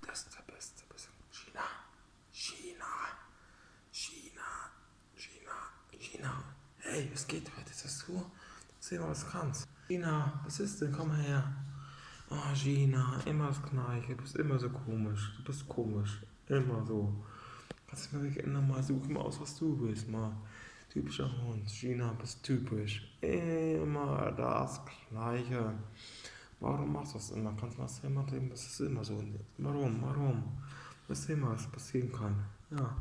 Beste. China. Hey, was geht heute? Ist das du? Seh mal, was du kannst. Gina, was ist denn? Komm her. Oh, Gina, immer das Gleiche. Du bist immer so komisch. Du bist komisch. Immer so. Kannst du mir wirklich nochmal suchen aus, was du bist, mal. Typischer Hund. Gina, bist typisch. Immer das Gleiche. Warum machst du das immer? Kannst du mal sehen, das ist immer so. Warum? Was sehen wir, was passieren kann? Ja.